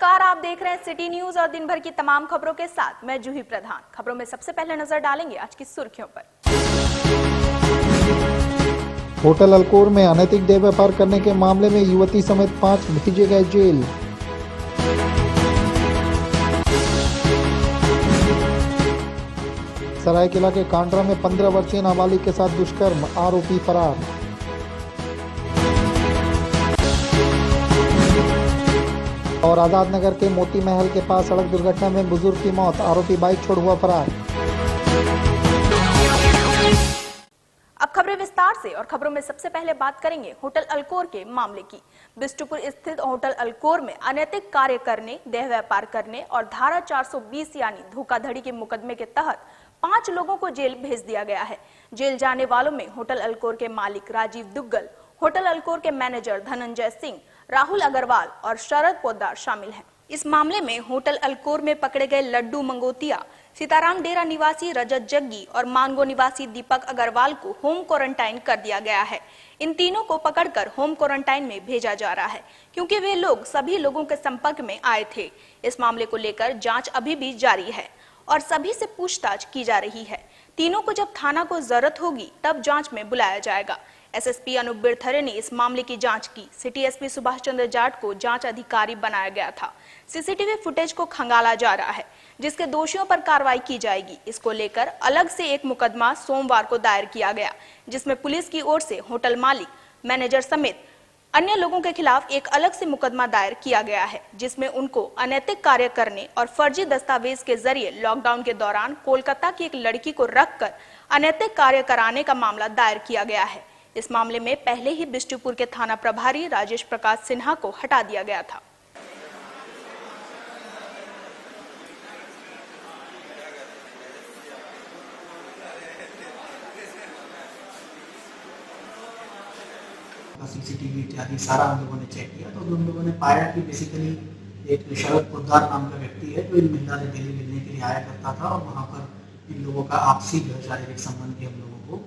नमस्कार, आप देख रहे हैं सिटी न्यूज और दिन भर की तमाम खबरों के साथ मैं जूही प्रधान। खबरों में सबसे पहले नजर डालेंगे आज की सुर्खियों पर। होटल अल्कोर में अनैतिक देह व्यापार करने के मामले में युवती समेत 5 भेजे गए जेल। सरायकेला के कांड्रा में 15 वर्षीय नाबालिग के साथ दुष्कर्म, आरोपी फरार। और आजाद नगर के मोती महल के पास सड़क दुर्घटना में बुजुर्ग की मौत, आरोपी बाइक छोड़ हुआ फरार। अब खबरें विस्तार से और खबरों में सबसे पहले बात करेंगे होटल अल्कोर के मामले की। बिष्टुपुर स्थित होटल अल्कोर में अनैतिक कार्य करने, देह व्यापार करने और धारा 420 यानी धोखाधड़ी के मुकदमे के तहत 5 लोगों को जेल भेज दिया गया है। जेल जाने वालों में होटल अल्कोर के मालिक राजीव दुग्गल, होटल अल्कोर के मैनेजर धनंजय सिंह, राहुल अग्रवाल और शरद पोद्दार शामिल हैं। इस मामले में होटल अल्कोर में पकड़े गए लड्डू मंगोतिया, सीताराम डेरा निवासी रजत जग्गी और मानगो निवासी दीपक अग्रवाल को होम क्वारंटाइन कर दिया गया है। इन तीनों को पकड़कर होम क्वारंटाइन में भेजा जा रहा है क्योंकि वे लोग सभी लोगों के संपर्क में आए थे। इस मामले को लेकर जांच अभी भी जारी है और सभी से पूछताछ की जा रही है। तीनों को जब थाना को जरूरत होगी तब जांच में बुलाया जाएगा। एसएसपी अनूप बिरथरे ने इस मामले की जांच की। सिटी एसपी सुभाष चंद्र जाट को जांच अधिकारी बनाया गया था। सीसीटीवी फुटेज को खंगाला जा रहा है जिसके दोषियों पर कार्रवाई की जाएगी। इसको लेकर अलग से एक मुकदमा सोमवार को दायर किया गया जिसमें पुलिस की ओर से होटल मालिक, मैनेजर समेत अन्य लोगों के खिलाफ एक अलग से मुकदमा दायर किया गया है जिसमें उनको अनैतिक कार्य करने और फर्जी दस्तावेज के जरिए लॉकडाउन के दौरान कोलकाता की एक लड़की को रखकर अनैतिक कार्य कराने का मामला दायर किया गया है। इस मामले में पहले ही बिष्टुपुर के थाना प्रभारी राजेश प्रकाश सिन्हा को हटा दिया गया था। सीसीटीवी इत्यादि सारा हम लोगों ने चेक किया तो हम लोगों ने पाया कि बेसिकली एक शरद पोद्दार नाम का व्यक्ति है जो इन महिला से डेली मिलने के लिए आया करता था और वहाँ पर इन लोगों का आपसी जो शारीरिक संबंध की हम लोगों को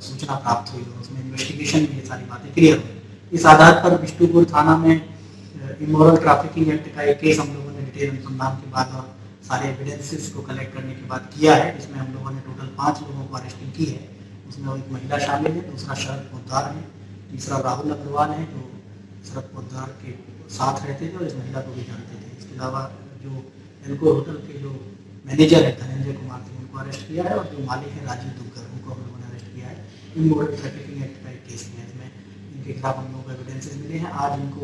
सूचना प्राप्त हुई और उसमें इन्वेस्टिगेशन में ये सारी बातें क्लियर हुई। इस आधार पर बिष्टुपुर थाना में इमोरल ट्रैफिकिंग एक्ट का एक केस हम लोगों ने डिटेल अनुसंधान के बाद और सारे एविडेंसेस को कलेक्ट करने के बाद किया है। इसमें हम लोगों ने टोटल 5 लोगों को अरेस्टिंग की है। उसमें एक महिला शामिल है, दूसरा शरद पोद्दार है, तीसरा राहुल अग्रवाल है जो शरद पोद्दार के साथ रहते थे और इस महिला को भी जानते थे। इसके अलावा जो एल्कोर होटल के जो मैनेजर है धनंजय कुमार थे उनको अरेस्ट किया है और जो मालिक है राजीव दुग्गल उनको हम लोगों ने अरेस्ट किया है। इमोरल ट्रैफिकिंग एक्ट का एक केस में इसमें इनके खिलाफ हम लोगों को एविडेंसेस मिले हैं। आज इनको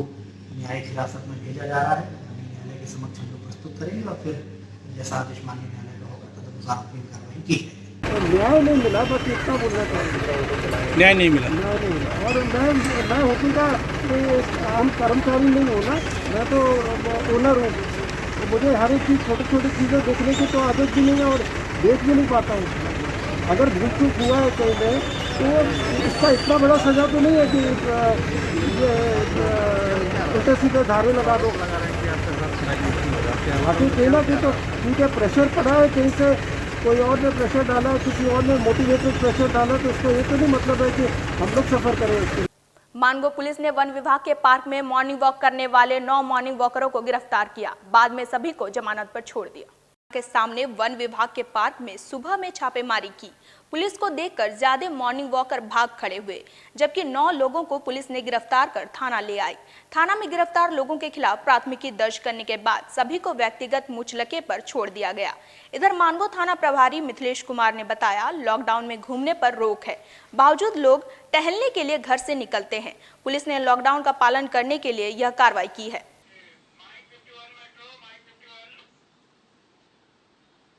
न्यायिक हिरासत में भेजा जा रहा है। न्यायालय के समक्ष हम लोग प्रस्तुत करेंगे और फिर जैसा आदेश माननीय न्यायालय का होगा तदनुसार अपनी कार्रवाई की जाएगी। न्याय नहीं मिला, बस इतना बोलना चाहूँगा। न्याय नहीं मिला और मैं होटल का आम कर्मचारी नहीं हूँ ना, मैं तो ओनर हूँ। तो मुझे हर एक चीज़ छोटी छोटी चीज़ें देखने की तो आदत भी नहीं है और देख भी नहीं पाता हूँ। अगर भूल चूक हुआ है कहीं में तो इसका इतना बड़ा सजा तो नहीं है कि ये उल्टे सीधे धारे लगा दो। बाकी कहीं ना कहीं तो ठीक है, प्रेशर पड़ा है कहीं से, कोई और ने प्रेशर डाला, किसी और ने मोटिवेटेड प्रेशर डाला, तो इसका ये तो नहीं मतलब है कि हम लोग सफर करें। मानगो पुलिस ने वन विभाग के पार्क में मॉर्निंग वॉक करने वाले 9 मॉर्निंग वॉकरों को गिरफ्तार किया। बाद में सभी को जमानत पर छोड़ दिया। के सामने वन विभाग के पार्क में सुबह में छापेमारी की। पुलिस को देखकर ज्यादा मॉर्निंग वॉकर भाग खड़े हुए जबकि 9 लोगों को पुलिस ने गिरफ्तार कर थाना ले आई। थाना में गिरफ्तार लोगों के खिलाफ प्राथमिकी दर्ज करने के बाद सभी को व्यक्तिगत मुचलके पर छोड़ दिया गया। इधर मानगो थाना प्रभारी मिथिलेश कुमार ने बताया, लॉकडाउन में घूमने पर रोक है, बावजूद लोग टहलने के लिए घर से निकलते हैं। पुलिस ने लॉकडाउन का पालन करने के लिए यह कार्रवाई की है।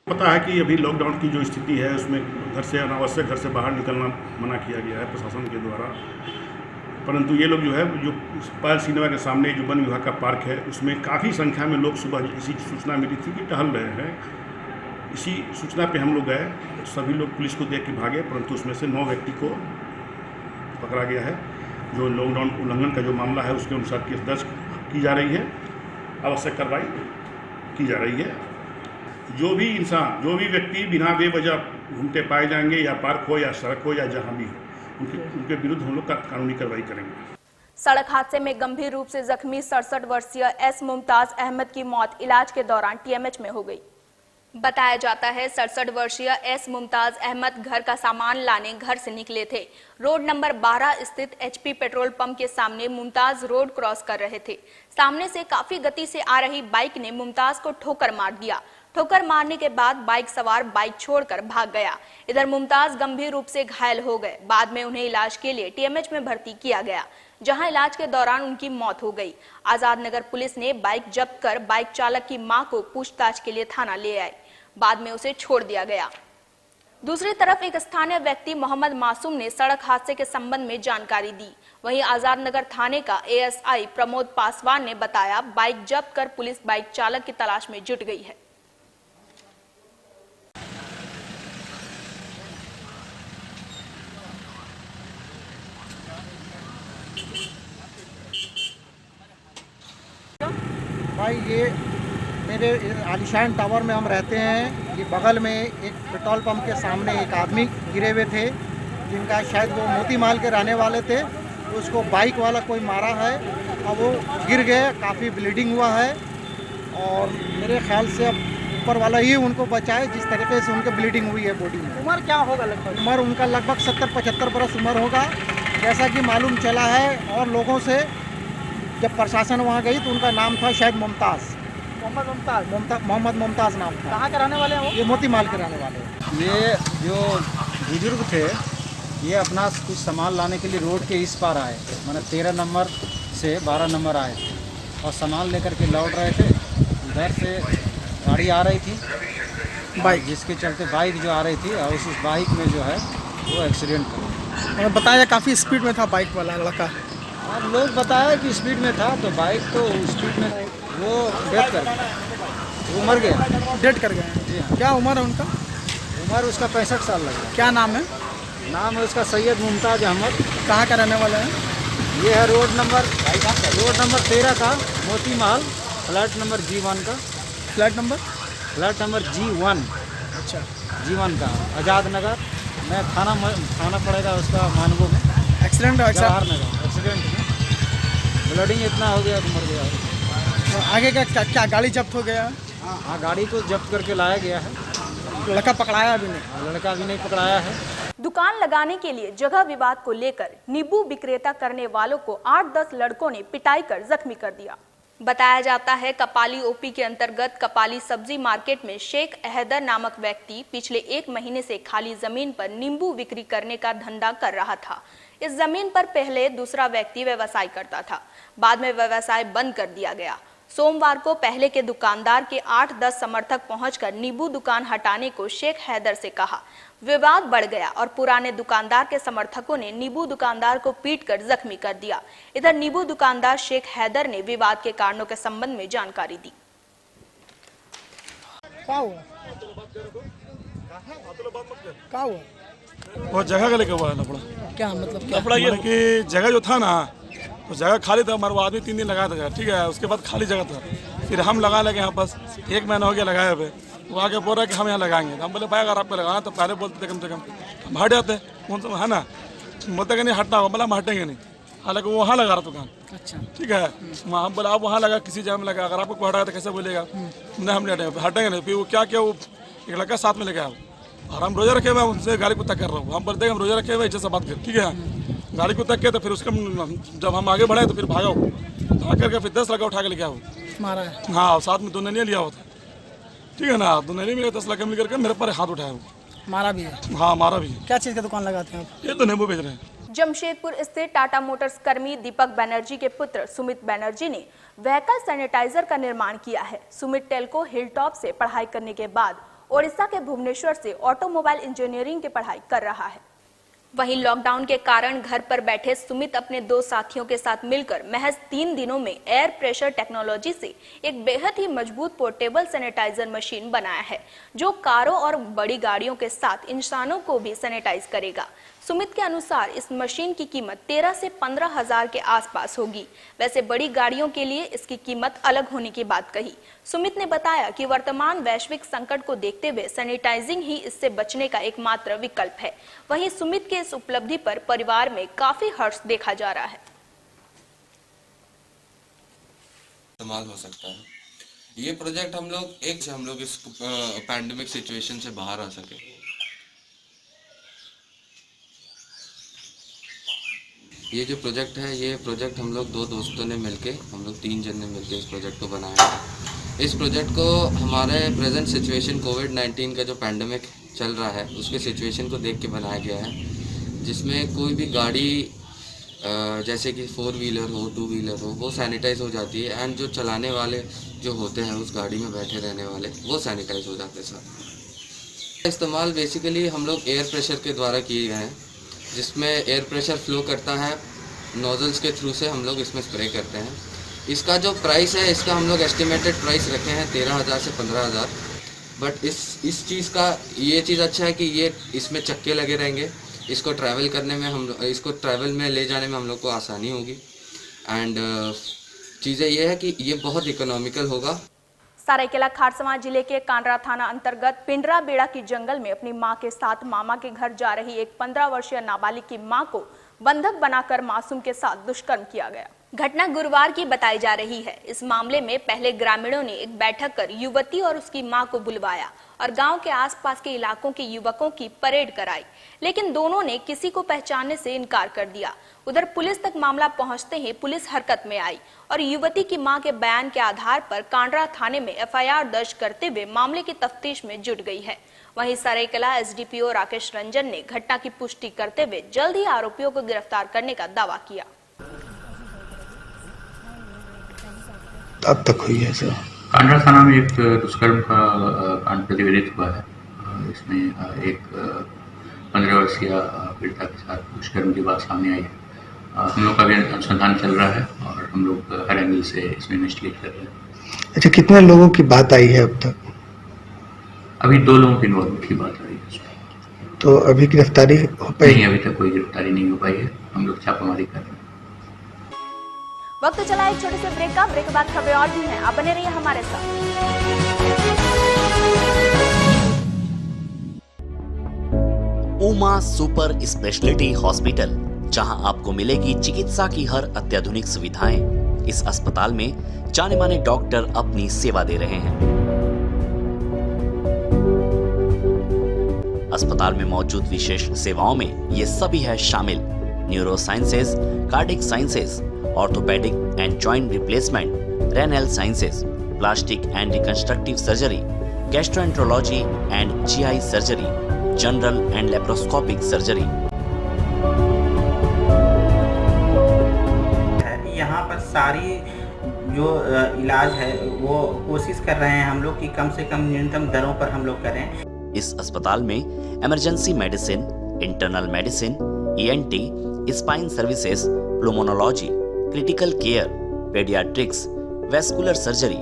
पता है कि अभी लॉकडाउन की जो स्थिति है उसमें घर से अनावश्यक घर से बाहर निकलना मना किया गया है प्रशासन के द्वारा। परंतु ये लोग जो है जो पायल सिनेमा के सामने जो वन विभाग का पार्क है उसमें काफ़ी संख्या में लोग सुबह इसी सूचना मिली थी कि टहल रहे हैं। इसी सूचना पे हम लोग गए, सभी लोग पुलिस को देख के भागे, परंतु उसमें से 9 व्यक्ति को पकड़ा गया है। जो लॉकडाउन उल्लंघन का जो मामला है उसके अनुसार केस दर्ज की जा रही है, आवश्यक कार्रवाई की जा रही है। जो भी इंसान, जो भी व्यक्ति बिना बेवजह घूमते पाए जाएंगे या पार्क हो या सड़क हो या जहाँ भी हो, उनके विरुद्ध हम लोग कानूनी कार्रवाई करेंगे। सड़क हादसे में गंभीर रूप से जख्मी 67 वर्षीय एस मुमताज अहमद की मौत इलाज के दौरान टीएमएच में हो गई। बताया जाता है 67 वर्षीय एस मुमताज अहमद घर का सामान लाने घर से निकले थे। रोड नंबर 12 स्थित एचपी पेट्रोल पंप के सामने मुमताज रोड क्रॉस कर रहे थे। सामने से काफी गति से आ रही बाइक ने मुमताज को ठोकर मार दिया। ठोकर मारने के बाद बाइक सवार बाइक छोड़कर भाग गया। इधर मुमताज गंभीर रूप से घायल हो गए। बाद में उन्हें इलाज के लिए टीएमएच में भर्ती किया गया, जहां इलाज के दौरान उनकी मौत हो गई। आजाद नगर पुलिस ने बाइक जब्त कर बाइक चालक की मां को पूछताछ के लिए थाना ले आई। बाद में उसे छोड़ दिया गया। दूसरी तरफ एक स्थानीय व्यक्ति मोहम्मद मासूम ने सड़क हादसे के संबंध में जानकारी दी। वहीं आजाद नगर थाने का एएसआई प्रमोद पासवान ने बताया, बाइक जब्त कर पुलिस बाइक चालक की तलाश में जुट गई है। भाई ये मेरे आलिशान टावर में हम रहते हैं। ये बगल में एक पेट्रोल पंप के सामने एक आदमी गिरे हुए थे, जिनका शायद वो मोतीमाल के रहने वाले थे। उसको बाइक वाला कोई मारा है और वो गिर गए, काफ़ी ब्लीडिंग हुआ है। और मेरे ख्याल से अब ऊपर वाला ही उनको बचाए, जिस तरीके से उनके ब्लीडिंग हुई है बॉडी में। उम्र क्या होगा लगभग? उम्र उनका लगभग 70-75 बरस उम्र होगा, जैसा कि मालूम चला है। और लोगों से जब प्रशासन वहाँ गई तो उनका नाम था शायद मुमताज़, मोहम्मद मुमताज़ नाम था। कहाँ के रहने वाले हैं वो? ये मोतीमाल के रहने वाले हैं। ये जो बुजुर्ग थे, ये अपना कुछ सामान लाने के लिए रोड के इस पार आए, मैंने 13 नंबर से 12 नंबर आए थे और सामान लेकर के लौट रहे थे। उधर से गाड़ी आ रही थी बाइक, जिसके चलते बाइक जो आ रही थी और उस बाइक में जो है वो एक्सीडेंट कर गया। मैंने बताया काफ़ी स्पीड में था बाइक वाला लड़का। अब लोग बताया कि स्पीड में था, तो बाइक तो स्पीड में वो डेथ कर गया, वो मर गया। डेथ कर गए? जी हाँ। क्या उम्र है उनका? उम्र उसका 65 साल लगा। क्या नाम है? नाम है उसका सैयद मुमताज अहमद। कहाँ का रहने वाले हैं? ये है रोड नंबर 13 का मोतीमाल, फ्लैट नंबर G1 का। Flat number? Flat number G1। अच्छा, G1 का आज़ाद नगर में थाना पड़ेगा उसका मानगो में। एक्सीडेंट जवाहर नगर एक्सीडेंट में ब्लडिंग इतना हो गया तो मर गया। तो आगे का क्या गाड़ी जब्त हो गया? हाँ, गाड़ी को जब्त करके लाया गया है। लड़का पकड़ाया अभी नहीं? लड़का अभी नहीं पकड़ाया है। दुकान लगाने के लिए जगह विवाद को लेकर नींबू विक्रेता करने वालों को 8-10 लड़कों ने पिटाई कर जख्मी कर दिया। बताया जाता है कपाली ओपी के अंतर्गत कपाली सब्जी मार्केट में शेख हैदर नामक व्यक्ति पिछले 1 महीने से खाली जमीन पर नींबू बिक्री करने का धंधा कर रहा था। इस जमीन पर पहले दूसरा व्यक्ति व्यवसाय करता था, बाद में व्यवसाय बंद कर दिया गया। सोमवार को पहले के दुकानदार के 8-10 समर्थक पहुंचकर नींबू दुकान हटाने को शेख हैदर से कहा। विवाद बढ़ गया और पुराने दुकानदार के समर्थकों ने नींबू दुकानदार को पीटकर जख्मी कर दिया। इधर नींबू दुकानदार शेख हैदर ने विवाद के कारणों के संबंध में जानकारी दी। क्या हुआ? वो जगह का लेकर हुआ है लफड़ा। क्या मतलब क्या? लफड़ा ये कि जगह जो था ना, तो जगह खाली था। हमारे वो आदमी 3 दिन लगाया था जगह, ठीक है। उसके बाद खाली जगह था, फिर हम लगा लगे यहाँ पास 1 महीना हो गया लगाए हुए। वो आके बोल रहा है कि हम यहाँ लगाएंगे। तो हम बोले भाई अगर आपको लगाना तो पहले बोलते थे कम से कम, हम हट जाते। कौन सा है ना, बोलते कि नहीं हटना होगा। बोला हम हटेंगे नहीं, हालांकि वो वहाँ लगा रहा दुकान। अच्छा, ठीक है। हम बोला आप वहाँ लगा, किसी जगह में लगा, अगर आपको हटाया तो कैसे बोलेगा? नहीं हम नहीं हटेंगे नहीं। फिर वो क्या किया, वो एक लड़का साथ में लेके आया और हम रोजा रखे हुए, उनसे गाड़ी को तक कर रहा हूँ। हम बोलते हैं हम रोजा रखे हुए, जैसा बात कर, ठीक है। गाड़ी को तक किया तो फिर उसके जब हम आगे बढ़े तो फिर भागा, भाग करके फिर 10 लड़का उठा के लेके आओ मारा है? हाँ, साथ में 2 नैनिया लिया होता, ठीक है ना। 2 नैनी मिले, 10 लड़के मिल करके मेरे पर हाथ उठाया वो। मारा भी है? हाँ, मारा भी है। क्या चीज़ का दुकान लगाते हैं आप? ये तो नींबू बेच रहे हैं। जमशेदपुर स्थित टाटा मोटर्स कर्मी दीपक बनर्जी के पुत्र सुमित बनर्जी ने व्हीकल सैनिटाइजर का निर्माण किया है। सुमित टेल्को हिलटॉप से पढ़ाई करने के बाद ओडिशा के भुवनेश्वर से ऑटोमोबाइल इंजीनियरिंग की पढ़ाई कर रहा है। वहीं लॉकडाउन के कारण घर पर बैठे सुमित अपने 2 साथियों के साथ मिलकर महज 3 दिनों में एयर प्रेशर टेक्नोलॉजी से एक बेहद ही मजबूत पोर्टेबल सैनिटाइजर मशीन बनाया है, जो कारों और बड़ी गाड़ियों के साथ इंसानों को भी सैनिटाइज करेगा। सुमित के अनुसार इस मशीन की कीमत 13 से 15 हजार के आसपास होगी। वैसे बड़ी गाड़ियों के लिए इसकी कीमत अलग होने की बात कही। सुमित ने बताया कि वर्तमान वैश्विक संकट को देखते हुए सैनिटाइजिंग ही इससे बचने का एकमात्र विकल्प है। वहीं सुमित के इस उपलब्धि पर परिवार में काफी हर्ष देखा जा रहा है। इस्तेमाल हो सकता है। ये प्रोजेक्ट हम लोग इस पैंडेमिक सिचुएशन से बाहर आ सके। ये जो प्रोजेक्ट है, ये प्रोजेक्ट हम लोग 2 दोस्तों ने मिलके, हम लोग 3 जन ने मिलके इस प्रोजेक्ट को बनाया है। इस प्रोजेक्ट को हमारे प्रेजेंट सिचुएशन कोविड-19 का जो पैंडेमिक चल रहा है उसके सिचुएशन को देख के बनाया गया है, जिसमें कोई भी गाड़ी जैसे कि 4 व्हीलर हो, 2 व्हीलर हो, वो सैनिटाइज़ हो जाती है, एंड जो चलाने वाले जो होते हैं उस गाड़ी में बैठे रहने वाले वो सैनिटाइज़ हो जाते हैं सर। इस्तेमाल बेसिकली हम लोग एयर प्रेशर के द्वारा किए गए हैं, जिसमें एयर प्रेशर फ्लो करता है नोजल्स के थ्रू से हम लोग इसमें स्प्रे करते हैं। इसका जो प्राइस है, इसका हम लोग एस्टिमेटेड प्राइस रखे हैं 13,000 से 15,000। बट इस चीज़ का ये चीज़ अच्छा है कि ये इसमें चक्के लगे रहेंगे, इसको ट्रैवल करने में इसको ट्रैवल में ले जाने में हम लोग को आसानी होगी, एंड चीज़ें ये है कि ये बहुत इकोनॉमिकल होगा। सरायकेला खारसवां जिले के कांडरा थाना अंतर्गत पिंडरा बेड़ा की जंगल में अपनी मां के साथ मामा के घर जा रही एक 15 वर्षीय नाबालिग की मां को बंधक बनाकर मासूम के साथ दुष्कर्म किया गया। घटना गुरुवार की बताई जा रही है। इस मामले में पहले ग्रामीणों ने एक बैठक कर युवती और उसकी मां को बुलवाया और गांव के आसपास के इलाकों के युवकों की परेड कराई, लेकिन दोनों ने किसी को पहचानने से इनकार कर दिया। उधर पुलिस तक मामला पहुंचते ही पुलिस हरकत में आई और युवती की मां के बयान के आधार पर कांडरा थाने में FIR दर्ज करते हुए मामले की तफ्तीश में जुट गई है। वहीं सरायकेला SDPO राकेश रंजन ने घटना की पुष्टि करते हुए जल्द ही आरोपियों को गिरफ्तार करने का दावा किया। अब तक हुई है सर? कांडरा थाना में एक दुष्कर्म का कांड प्रतिवेदित हुआ है। इसमें एक 15 वर्षीय पीड़िता के साथ दुष्कर्म की बात सामने आई है। हम लोग का भी अनुसंधान चल रहा है और हम लोग हर एंगल से इसमें इन्वेस्टिगेट कर रहे हैं। अच्छा, कितने लोगों की बात आई है अब तक? अभी 2 लोगों की इन्वॉल्वमेंट की बात आई है। तो अभी गिरफ्तारी हो पाई? नहीं, अभी तक कोई गिरफ्तारी नहीं हो पाई है। हम लोग छापामारी कर रहे हैं। वक्त चला एक छोटे से ब्रेक का। ब्रेक के बाद खबरें और भी हैं, आप बने रहिए हमारे साथ। उमा सुपर स्पेशलिटी हॉस्पिटल, जहां आपको मिलेगी चिकित्सा की हर अत्याधुनिक सुविधाएं। इस अस्पताल में जाने माने डॉक्टर अपनी सेवा दे रहे हैं। अस्पताल में मौजूद विशेष सेवाओं में ये सभी है शामिल: neuro sciences, cardiac sciences, orthopaedic and joint replacement, renal sciences, plastic and reconstructive surgery, gastroenterology and GI surgery, general and laparoscopic surgery. यहाँ पर सारी जो इलाज है वो कोशिश कर रहे हैं हम लोग कि कम से कम न्यूनतम दरों पर हम लोग करें। इस अस्पताल में emergency medicine, internal medicine, ENT, spine services, pulmonology, critical care, paediatrics, vascular surgery,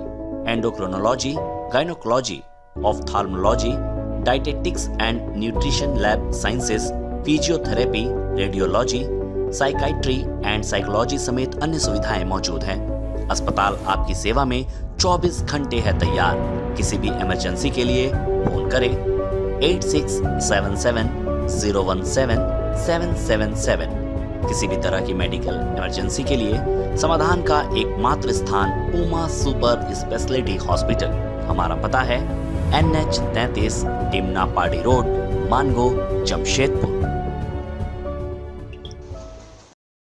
endocrinology, gynaecology, ophthalmology, dietetics and nutrition lab sciences, physiotherapy, radiology, psychiatry and psychology समेत अन्य सुविधाएं मौजूद हैं। अस्पताल आपकी सेवा में 24 घंटे है तैयार। किसी भी इमरजेंसी के लिए फोन करें 8677 017 777। किसी भी तरह की मेडिकल इमरजेंसी के लिए समाधान का एकमात्र स्थान उमा सुपर स्पेशलिटी हॉस्पिटल। हमारा पता है NH 33, टिमना पाड़ी रोड, मानगो, जमशेदपुर।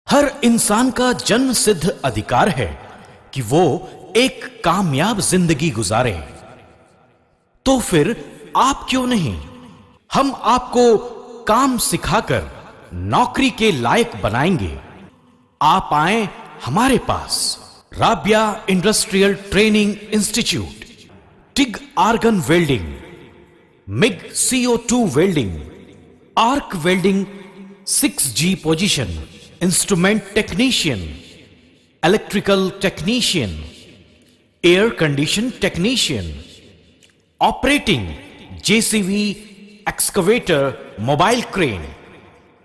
हर इंसान का जन्म सिद्ध अधिकार है कि वो एक कामयाब जिंदगी गुजारे। तो फिर आप क्यों नहीं? हम आपको काम सिखाकर नौकरी के लायक बनाएंगे। आप आए हमारे पास। Rabia industrial training institute, TIG argon welding, MIG CO2 welding, arc welding, 6G position, instrument technician, electrical technician, air condition technician, operating JCB, excavator, mobile crane,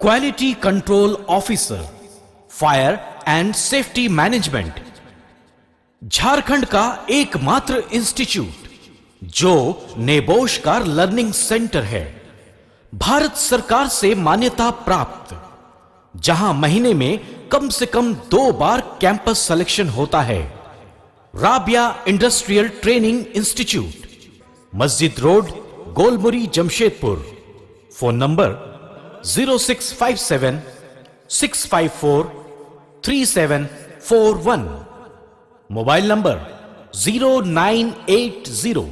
quality control officer, fire and safety management. Jharkhand का एकमात्र institute जो नेबोश का learning centre है, भारत सरकार से मान्यता प्राप्त, जहां महीने में कम से कम 2 बार कैंपस सिलेक्शन होता है। राबिया इंडस्ट्रियल ट्रेनिंग इंस्टीट्यूट, मस्जिद road, Golmuri, Jamshedpur. Phone number 0657 654 3741। Mobile number 0980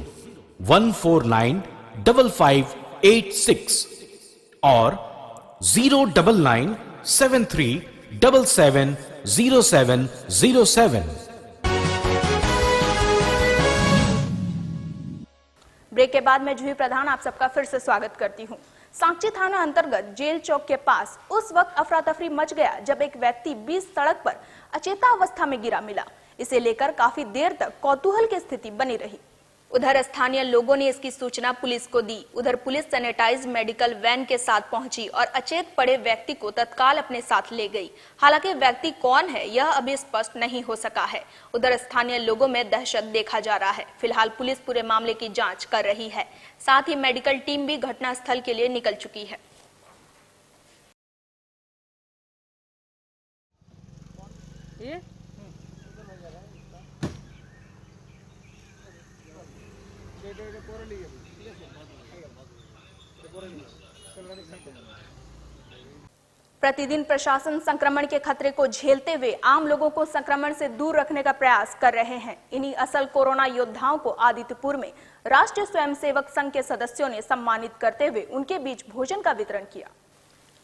149 5586 और 099 73 77 0707। ब्रेक के बाद मैं जूही प्रधान आप सबका फिर से स्वागत करती हूं। सांची थाना अंतर्गत जेल चौक के पास उस वक्त अफरा तफरी मच गया जब एक व्यक्ति बीच सड़क पर अचेता अवस्था में गिरा मिला। इसे लेकर काफी देर तक कौतूहल की स्थिति बनी रही। उधर स्थानीय लोगों ने इसकी सूचना पुलिस को दी। उधर पुलिस सैनिटाइज मेडिकल वैन के साथ पहुंची और अचेत पड़े व्यक्ति को तत्काल अपने साथ ले गई। हालांकि व्यक्ति कौन है यह अभी स्पष्ट नहीं हो सका है। उधर स्थानीय लोगों में दहशत देखा जा रहा है। फिलहाल पुलिस पूरे मामले की जांच कर रही है। साथ ही मेडिकल टीम भी घटनास्थल के लिए निकल चुकी है। प्रतिदिन प्रशासन संक्रमण के खतरे को झेलते हुए आम लोगों को संक्रमण से दूर रखने का प्रयास कर रहे हैं। इन्हीं असल कोरोना योद्धाओं को आदित्यपुर में राष्ट्रीय स्वयंसेवक संघ के सदस्यों ने सम्मानित करते हुए उनके बीच भोजन का वितरण किया।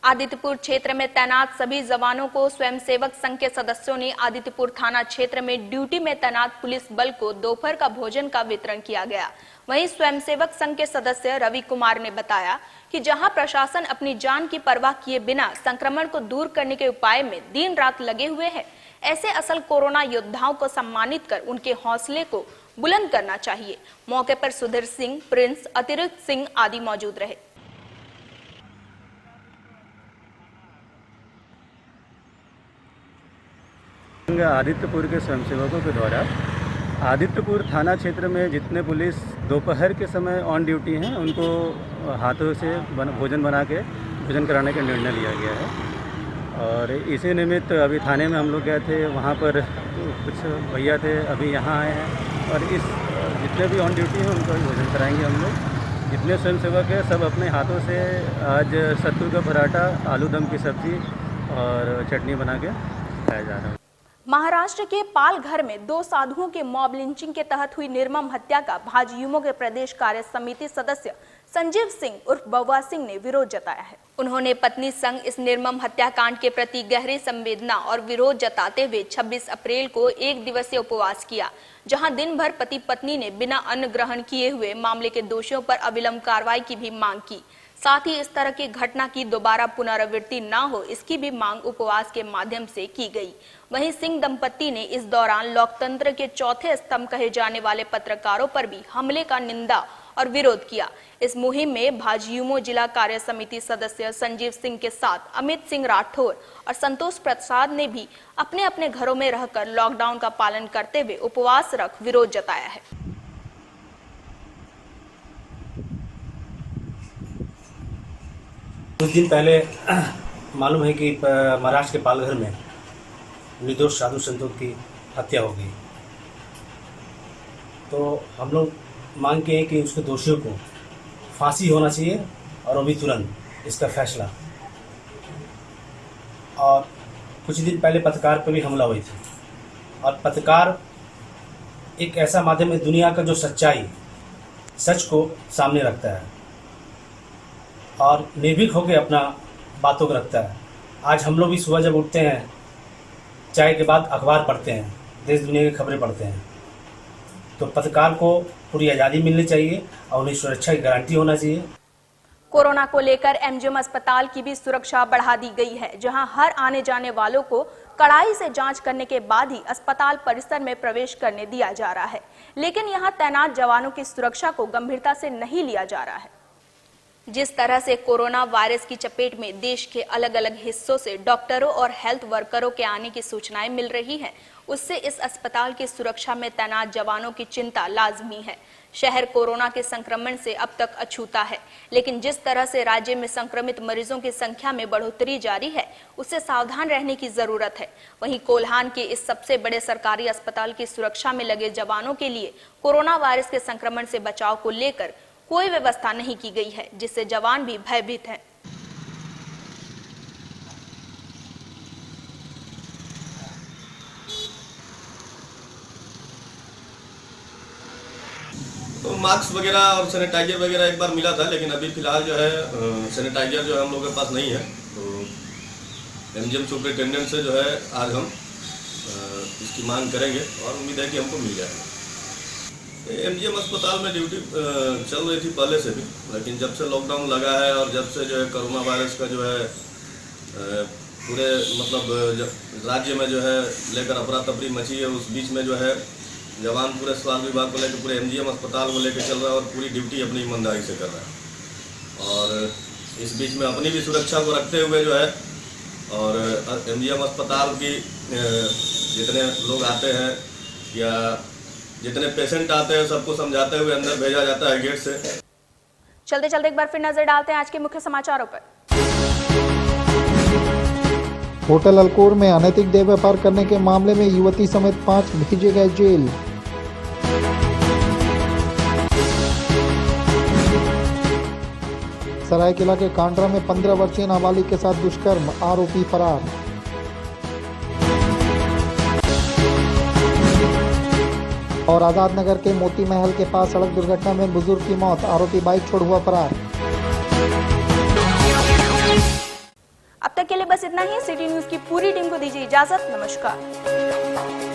आदित्यपुर क्षेत्र में तैनात सभी जवानों को स्वयंसेवक संघ के सदस्यों ने आदित्यपुर थाना क्षेत्र में ड्यूटी में तैनात पुलिस बल को दोपहर का भोजन का वितरण किया गया। वहीं स्वयंसेवक संघ के सदस्य रवि कुमार ने बताया कि जहां प्रशासन अपनी जान की परवाह किए बिना संक्रमण को दूर करने के उपाय में दिन रात लगे हुए हैं, ऐसे असल कोरोना योद्धाओं को सम्मानित कर उनके हौसले को बुलंद करना चाहिए। मौके पर सुधीर सिंह, प्रिंस, अतिरिक्त सिंह आदि मौजूद रहे। आदित्यपुर के स्वयंसेवकों के द्वारा आदित्यपुर थाना क्षेत्र में जितने पुलिस दोपहर के समय ऑन ड्यूटी हैं उनको हाथों से भोजन बना के भोजन कराने का निर्णय लिया गया है। और इसी निमित्त अभी थाने में हम लोग गए थे, वहाँ पर कुछ भैया थे, अभी यहाँ आए हैं और इस जितने भी ऑन ड्यूटी हैं उनको भोजन कराएंगे हम लोग। जितने स्वयंसेवक हैं सब अपने हाथों से आज सत्तू का पराठा, आलू दम की सब्ज़ी और चटनी बना के खाया जा रहा है। महाराष्ट्र के पालघर में 2 साधुओं के मॉब लिंचिंग के तहत हुई निर्मम हत्या का भाजयुमो के प्रदेश कार्य समिति सदस्य संजीव सिंह उर्फ बउआ सिंह ने विरोध जताया है। उन्होंने पत्नी संग इस निर्मम हत्याकांड के प्रति गहरी संवेदना और विरोध जताते हुए 26 अप्रैल को 1 दिवसीय उपवास किया, जहां दिन भर पति पत्नी ने बिना अन्न ग्रहण किए हुए मामले के दोषियों पर अविलंब कार्रवाई की भी मांग की। साथ ही इस तरह की घटना की दोबारा पुनरावृत्ति न हो इसकी भी मांग उपवास के माध्यम से की गई। वहीं सिंह दंपत्ति ने इस दौरान लोकतंत्र के चौथे स्तंभ कहे जाने वाले पत्रकारों पर भी हमले का निंदा और विरोध किया। इस मुहिम में भाजयुमो जिला कार्य समिति सदस्य संजीव सिंह के साथ अमित सिंह राठौर और संतोष प्रसाद ने भी अपने अपने घरों में रहकर लॉकडाउन का पालन करते हुए उपवास रख विरोध जताया है। कुछ दिन पहले मालूम है कि महाराष्ट्र के पालघर में निर्दोष साधु संतों की हत्या हो गई। तो हम लोग मांग के हैं कि उसके दोषियों को फांसी होना चाहिए और अभी तुरंत इसका फैसला। और कुछ दिन पहले पत्रकार पर भी हमला हुई थी और पत्रकार एक ऐसा माध्यम है दुनिया का जो सच्चाई, सच को सामने रखता है और निर्भीक होकर अपना बातों को रखता है। आज हम लोग भी सुबह जब उठते हैं चाय के बाद अखबार पढ़ते हैं, देश दुनिया की खबरें पढ़ते हैं, तो पत्रकार को पूरी आज़ादी मिलनी चाहिए और उन्हें सुरक्षा की गारंटी होना चाहिए। कोरोना को लेकर एमजीएम अस्पताल की भी सुरक्षा बढ़ा दी गई है, जहां हर आने जाने वालों को कड़ाई से जांच करने के बाद ही अस्पताल परिसर में प्रवेश करने दिया जा रहा है। लेकिन यहां तैनात जवानों की सुरक्षा को गंभीरता से नहीं लिया जा रहा है। जिस तरह से कोरोना वायरस की चपेट में देश के अलग अलग हिस्सों से डॉक्टरों और हेल्थ वर्करों के आने की सूचनाएं मिल रही हैं, उससे इस अस्पताल की सुरक्षा में तैनात जवानों की चिंता लाजमी है। शहर कोरोना के संक्रमण से अब तक अछूता है, लेकिन जिस तरह से राज्य में संक्रमित मरीजों की संख्या में बढ़ोतरी जारी है, उससे सावधान रहने की जरूरत है। वहीं कोल्हान के इस सबसे बड़े सरकारी अस्पताल की सुरक्षा में लगे जवानों के लिए कोरोना वायरस के संक्रमण से बचाव को लेकर कोई व्यवस्था नहीं की गई है, जिससे जवान भी भयभीत हैं। तो मास्क वगैरह और सैनिटाइजर वगैरह एक बार मिला था, लेकिन अभी फिलहाल जो है सैनिटाइजर जो है हम लोगों के पास नहीं है। तो एमजीएम सुपरिटेंडेंट से जो है आज हम इसकी मांग करेंगे और उम्मीद है कि हमको मिल जाएगा। एमजीएम अस्पताल में ड्यूटी चल रही थी पहले से भी, लेकिन जब से लॉकडाउन लगा है और जब से जो है कोरोना वायरस का जो है पूरे मतलब राज्य में जो है लेकर अफरा तफरी मची है, उस बीच में जो है जवान पूरे स्वास्थ्य विभाग को लेकर पूरे एमजीएम अस्पताल को लेकर चल रहा है और पूरी ड्यूटी अपनी ईमानदारी से कर रहा है। और इस बीच में अपनी भी सुरक्षा को रखते हुए जो है और एमजीएम अस्पताल की जितने लोग आते हैं या जितने पेशेंट आते हैं सबको समझाते हुए अंदर भेजा जाता है गेट से। चलते चलते एक बार फिर नजर डालते हैं आज के मुख्य समाचारों पर। होटल अल्कोर में अनैतिक देह व्यापार करने के मामले में युवती समेत 5 भेजे गए जेल। सरायकेला के कांड्रा में 15 वर्षीय नाबालिग के साथ दुष्कर्म, आरोपी फरार। और आजाद नगर के मोती महल के पास सड़क दुर्घटना में बुजुर्ग की मौत, आरोपी बाइक छोड़ हुआ फरार। अब तक के लिए बस इतना ही। सिटी न्यूज की पूरी टीम को दीजिए इजाजत। नमस्कार।